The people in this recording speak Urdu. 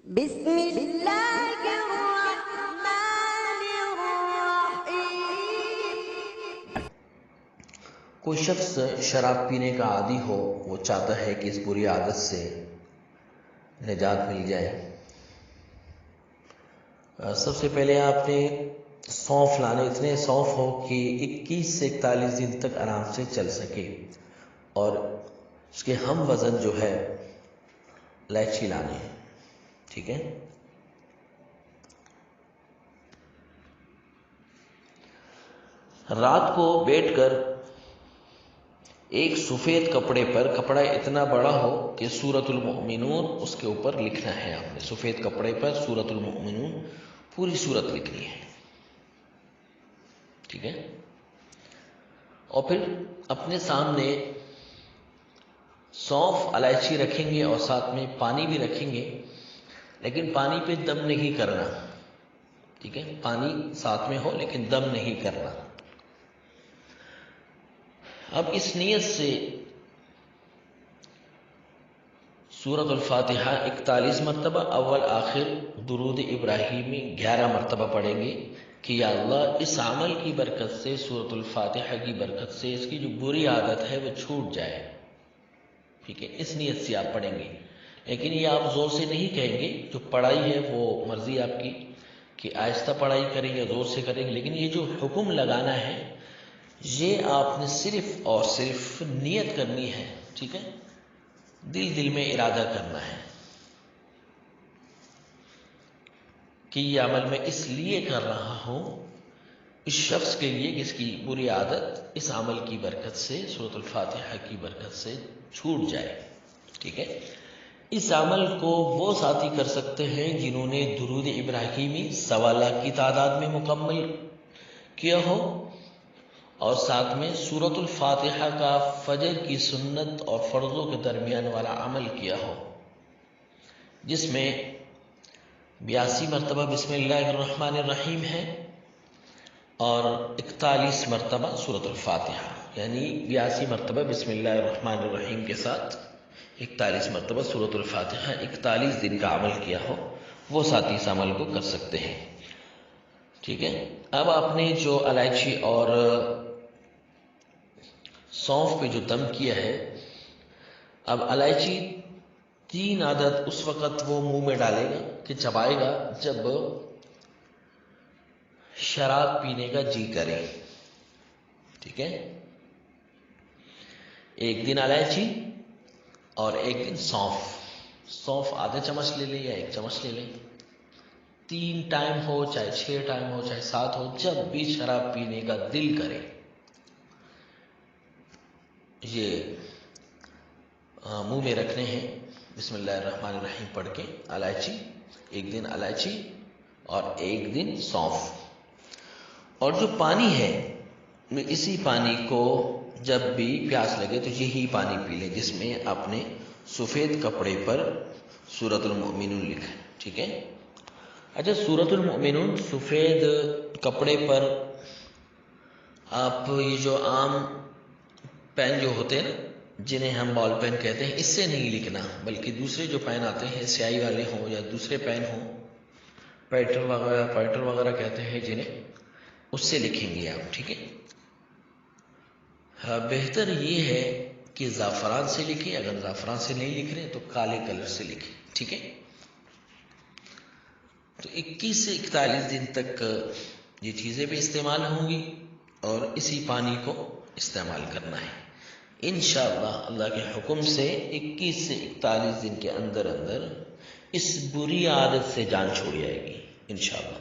بسم اللہ الرحمن الرحیم۔ کوئی شخص شراب پینے کا عادی ہو، وہ چاہتا ہے کہ اس بری عادت سے نجات مل جائے۔ سب سے پہلے آپ نے سونف لانے، اتنے سونف ہو کہ 21 سے 41 دن تک آرام سے چل سکے، اور اس کے ہم وزن جو ہے الائچی لانے ہیں، ٹھیک ہے۔ رات کو بیٹھ کر ایک سفید کپڑے پر، کپڑا اتنا بڑا ہو کہ سورۃ المؤمنون اس کے اوپر لکھنا ہے، آپ نے سفید کپڑے پر سورۃ المؤمنون پوری سورت لکھنی ہے، ٹھیک ہے۔ اور پھر اپنے سامنے سونف الائچی رکھیں گے اور ساتھ میں پانی بھی رکھیں گے، لیکن پانی پہ دم نہیں کرنا، ٹھیک ہے۔ پانی ساتھ میں ہو لیکن دم نہیں کرنا۔ اب اس نیت سے سورۃ الفاتحہ 41 مرتبہ، اول آخر درود ابراہیمی 11 مرتبہ پڑھیں گے کہ یا اللہ اس عمل کی برکت سے، سورۃ الفاتحہ کی برکت سے اس کی جو بری عادت ہے وہ چھوٹ جائے، ٹھیک ہے۔ اس نیت سے آپ پڑھیں گے، لیکن یہ آپ زور سے نہیں کہیں گے، جو پڑھائی ہے وہ مرضی آپ کی کہ آہستہ پڑھائی کریں یا زور سے کریں گے، لیکن یہ جو حکم لگانا ہے یہ آپ نے صرف اور صرف نیت کرنی ہے، ٹھیک ہے۔ دل میں ارادہ کرنا ہے کہ یہ عمل میں اس لیے کر رہا ہوں، اس شخص کے لیے جس کی بری عادت اس عمل کی برکت سے، سورۃ الفاتحہ کی برکت سے چھوٹ جائے، ٹھیک ہے۔ اس عمل کو وہ ساتھی کر سکتے ہیں جنہوں نے درود ابراہیمی 1.25 لاکھ کی تعداد میں مکمل کیا ہو، اور ساتھ میں سورۃ الفاتحہ کا فجر کی سنت اور فرضوں کے درمیان والا عمل کیا ہو، جس میں 82 مرتبہ بسم اللہ الرحمن الرحیم ہے اور 41 مرتبہ سورۃ الفاتحہ، یعنی 82 مرتبہ بسم اللہ الرحمن الرحیم کے ساتھ 41 مرتبہ سورۃ الفاتحہ 41 دن کا عمل کیا ہو، وہ ساتھی اس عمل کو کر سکتے ہیں، ٹھیک ہے۔ اب آپ نے جو الائچی اور سونف پہ جو دم کیا ہے، اب الائچی 3 عدد اس وقت وہ منہ میں ڈالے گا کہ چبائے گا جب شراب پینے کا جی کرے، ٹھیک ہے۔ ایک دن الائچی اور ایک دن سونف آدھا چمچ لے لیں یا 1 چمچ لے لیں، 3 ٹائم ہو چاہے 6 ٹائم ہو چاہے 7 ہو، جب بھی شراب پینے کا دل کرے یہ منہ میں رکھنے ہیں، بسم اللہ الرحمن الرحیم پڑھ کے الائچی، ایک دن الائچی اور ایک دن سونف۔ اور جو پانی ہے اسی پانی کو جب بھی پیاس لگے تو یہی پانی پی لیں جس میں آپ نے سفید کپڑے پر سورۃ المؤمنون لکھا ہے، ٹھیک ہے۔ اچھا، سورۃ المؤمنون سفید کپڑے پر آپ یہ جو عام پین جو ہوتے ہیں نا، جنہیں ہم بال پین کہتے ہیں، اس سے نہیں لکھنا، بلکہ دوسرے جو پین آتے ہیں سیاہی والے ہوں یا دوسرے پین ہوں، پیٹر وغیرہ کہتے ہیں جنہیں، اس سے لکھیں گے آپ، ٹھیک ہے۔ بہتر یہ ہے کہ زعفران سے لکھیں، اگر زعفران سے نہیں لکھ رہے تو کالے کلر سے لکھیں، ٹھیک ہے۔ تو 21 سے 41 دن تک یہ چیزیں بھی استعمال ہوں گی اور اسی پانی کو استعمال کرنا ہے، انشاءاللہ اللہ کے حکم سے 21 سے 41 دن کے اندر اس بری عادت سے جان چھوڑ جائے گی، انشاءاللہ۔